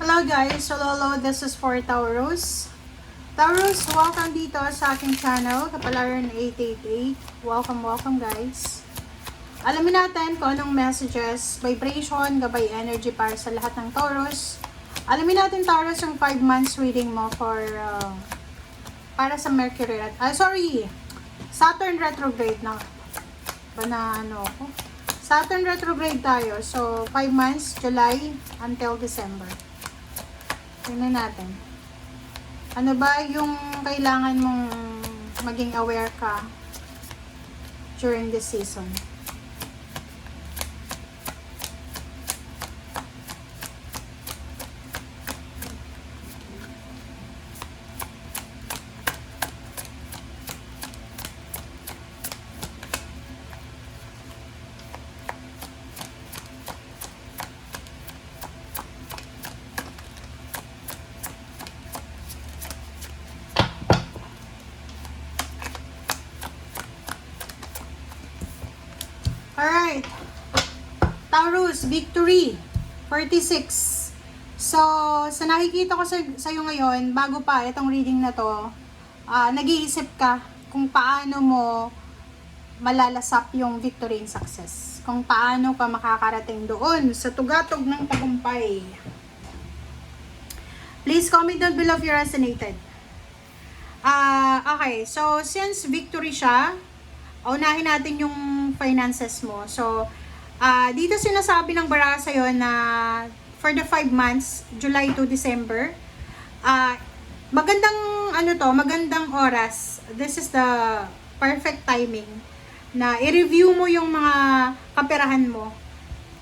Hello guys, hello, this is for Taurus. Taurus, welcome dito sa aking channel, Kapalaran 888. Welcome guys. Alamin natin kung anong messages, vibration, gabay energy para sa lahat ng Taurus. Alamin natin Taurus yung 5 months reading mo for para sa Mercury. Saturn retrograde na. Saturn retrograde tayo. So 5 months, July until December. Tingnan natin. Ano ba yung kailangan mong maging aware ka during this season? Alright. Taurus, victory. 46. So, sa nakikita ko sa iyo ngayon, bago pa itong reading na to, nag-iisip ka kung paano mo malalasap yung victory and success. Kung paano ka makakarating doon sa tugatog ng tagumpay. Please comment down below if you resonated. Okay, so since victory siya, unahin natin yung finances mo. So, dito sinasabi ng baraha sa'yo na for the 5 months, July to December, magandang oras. This is the perfect timing na i-review mo yung mga kaperahan mo.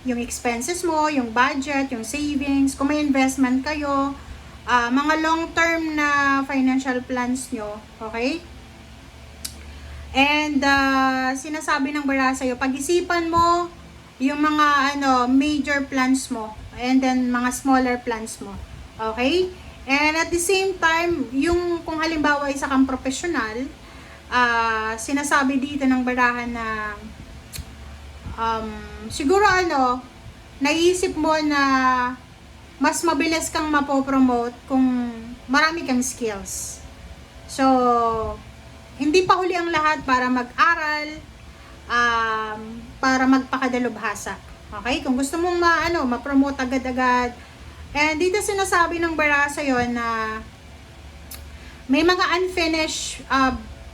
Yung expenses mo, yung budget, yung savings, kung may investment kayo, mga long-term na financial plans nyo. Okay? And sinasabi ng baraha sa'yo, pag-isipan mo yung mga major plans mo and then mga smaller plans mo. Okay? And at the same time, yung kung halimbawa isa kang professional, sinasabi dito ng baraha na siguro naisip mo na mas mabilis kang mapopromote kung marami kang skills. So, hindi pa huli ang lahat para mag-aral, para magpakadalubhasa. Okay? Kung gusto mong ma-promote agad-agad. And dito sinasabi ng baraha sa'yo na may mga unfinished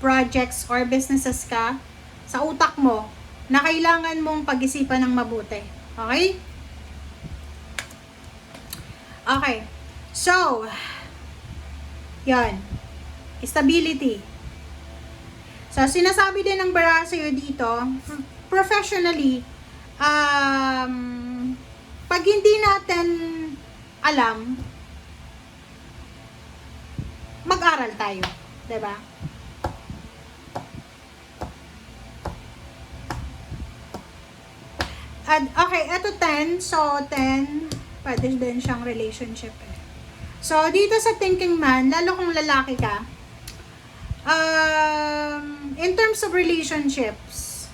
projects or businesses ka sa utak mo na kailangan mong pag-isipan ng mabuti. Okay? Okay. So, yan. Stability. So, sinasabi din ng baraha sa'yo dito, professionally, pag hindi natin alam, mag-aral tayo. Diba? Okay, eto 10. So, 10, pwede din siyang relationship. So, dito sa thinking man, lalo kung lalaki ka, in terms of relationships,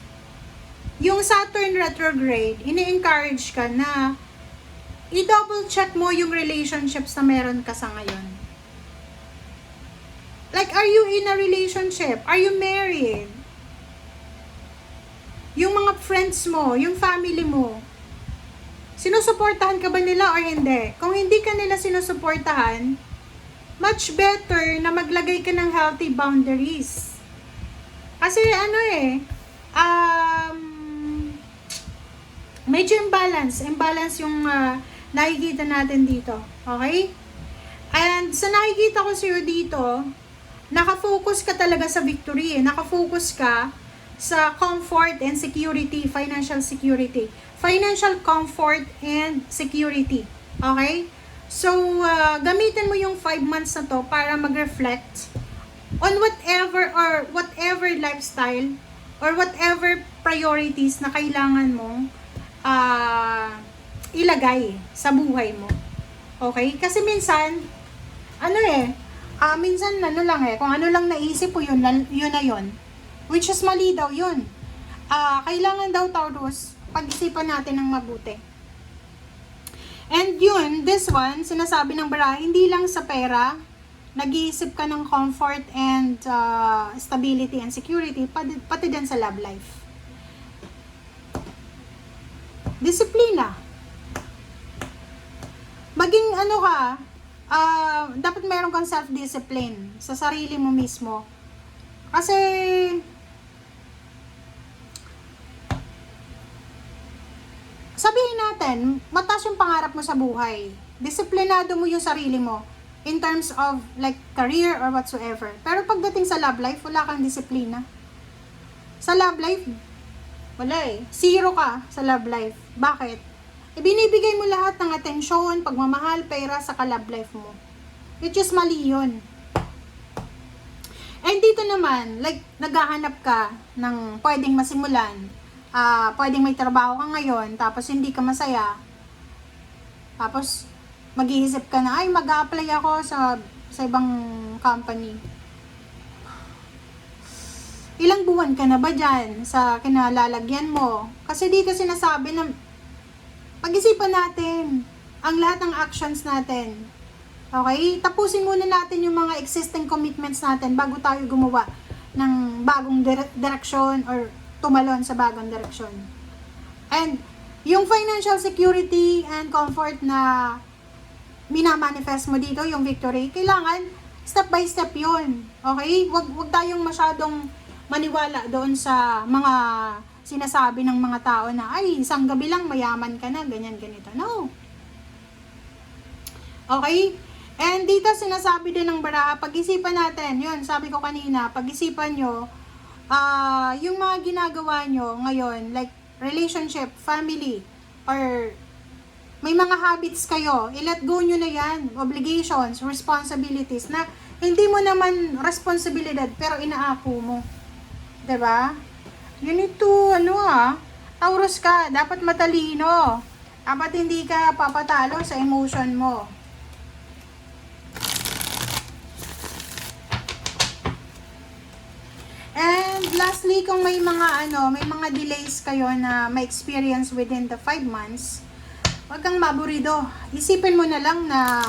yung Saturn retrograde, ini-encourage ka na i-double check mo yung relationships na meron ka sa ngayon. Like, are you in a relationship? Are you married? Yung mga friends mo, yung family mo, sinusuportahan ka ba nila or hindi? Kung hindi ka nila sinusuportahan, much better na maglagay ka ng healthy boundaries. Kasi medyo imbalance yung nakikita natin dito. Okay? And sa nakikita ko sa'yo dito, nakafocus ka talaga sa victory. Nakafocus ka sa comfort and security, financial security. Financial comfort and security. Okay? So, gamitin mo yung 5 months na to para mag-reflect on whatever lifestyle or whatever priorities na kailangan mong ilagay sa buhay mo. Okay? Kasi minsan, kung ano lang naisip mo, yun na yun. Which is mali daw yun. Kailangan daw, Taurus, pag-isipan natin ng mabuti. And yun, this one, sinasabi ng bara, hindi lang sa pera, nag-iisip ka ng comfort and stability and security, pati din sa love life. Disiplina. Maging ano ka, dapat meron kang self-discipline sa sarili mo mismo. Kasi, sabihin natin, mataas yung pangarap mo sa buhay. Disiplinado mo yung sarili mo in terms of like career or whatsoever. Pero pagdating sa love life, wala kang disiplina. Sa love life, wala eh. Zero ka sa love life. Bakit? Ibinibigay mo lahat ng atensyon, pagmamahal, pera sa ka-love life mo. Which is mali yun. And dito naman, like, naghahanap ka ng pwedeng masimulan. Pwedeng may trabaho ka ngayon, tapos hindi ka masaya. Tapos, mag-iisip ka na, ay, mag-a-apply ako sa ibang company. Ilang buwan ka na ba dyan sa kinalalagyan mo? Kasi dito sinasabi na pag-isipan natin ang lahat ng actions natin. Okay? Tapusin muna natin yung mga existing commitments natin bago tayo gumawa ng bagong direksyon or tumalon sa bagong direksyon. And yung financial security and comfort na minamanifest mo dito, yung victory, kailangan step by step yun. Okay? Wag tayong masyadong maniwala doon sa mga sinasabi ng mga tao na, ay, isang gabi lang mayaman ka na, ganyan, ganito. No. Okay? And dito sinasabi din ng bara, pag-isipan natin, yun, sabi ko kanina, pag-isipan nyo, yung mga ginagawa nyo ngayon, like relationship, family, or may mga habits kayo, i-let go nyo na yan, obligations, responsibilities, na hindi mo naman responsibilidad, pero inaako mo. Diba? You need to, Taurus ka, dapat matalino. Dapat hindi ka papatalo sa emotion mo. And lastly, kung may mga delays kayo na may experience within the 5 months, huwag kang maburido. Isipin mo na lang na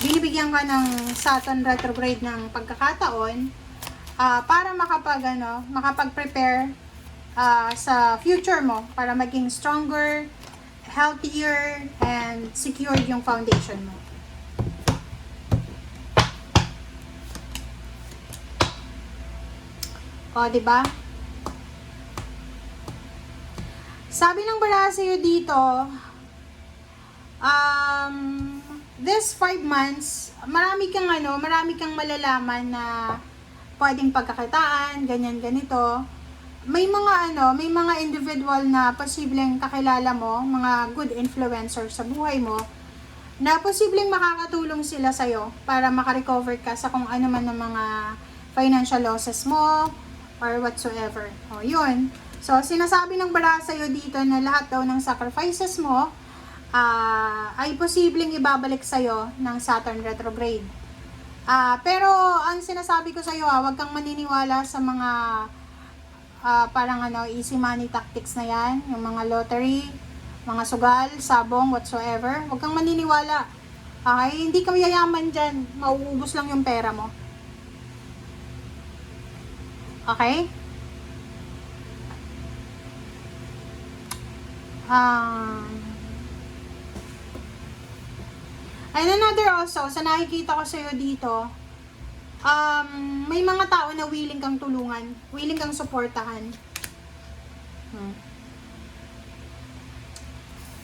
binibigyan ka ng Saturn retrograde ng pagkakataon para makapag-prepare sa future mo para maging stronger, healthier, and secure yung foundation mo. O, diba? Sabi ng bara sa'yo dito, this 5 months, marami kang malalaman na pwedeng pagkakitaan, ganyan, ganito. May mga individual na posibleng kakilala mo, mga good influencer sa buhay mo, na posibleng makakatulong sila sa'yo para makarecover ka sa kung ano man ng mga financial losses mo, or whatsoever. O, yun. So, sinasabi ng bara sa'yo dito na lahat daw ng sacrifices mo ay posibleng ibabalik sa'yo ng Saturn retrograde. Pero, ang sinasabi ko sa'yo, huwag kang maniniwala sa mga easy money tactics na yan, yung mga lottery, mga sugal, sabong, whatsoever. Huwag kang maniniwala. Okay? Hindi ka yayaman dyan. Mauubos lang yung pera mo. Okay? And another also, sa nakikita ko sa'yo dito, may mga tao na willing kang tulungan, willing kang suportahan.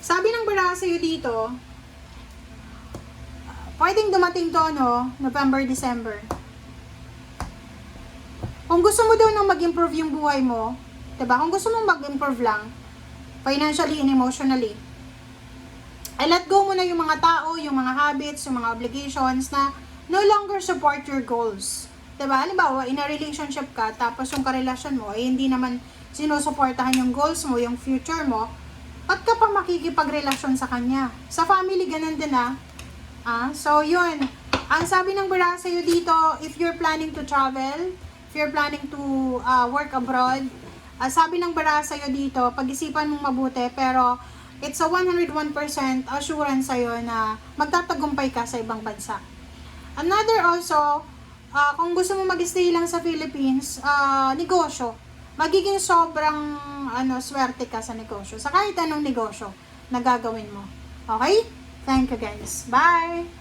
Sabi ng bara sa'yo dito, pwedeng dumating to, November, December. Kung gusto mo daw nang mag-improve yung buhay mo, diba? Kung gusto mong mag-improve lang, financially and emotionally, ay let go mo na yung mga tao, yung mga habits, yung mga obligations na no longer support your goals. Diba? Halimbawa, in a relationship ka, tapos yung karelasyon mo, ay hindi naman sinusuportahan yung goals mo, yung future mo, ba't ka pa makikipagrelasyon sa kanya? Sa family, ganun din So, yun. Ang sabi ng bara sa'yo dito, if you're planning to travel, if you're planning to work abroad, sabi ng bara sa'yo dito, pag-isipan mong mabuti, pero it's a 101% assurance sa'yo na magtatagumpay ka sa ibang bansa. Another also, kung gusto mo mag-stay lang sa Philippines, negosyo. Magiging sobrang swerte ka sa negosyo. Sa kahit anong negosyo na gagawin mo. Okay? Thank you guys. Bye!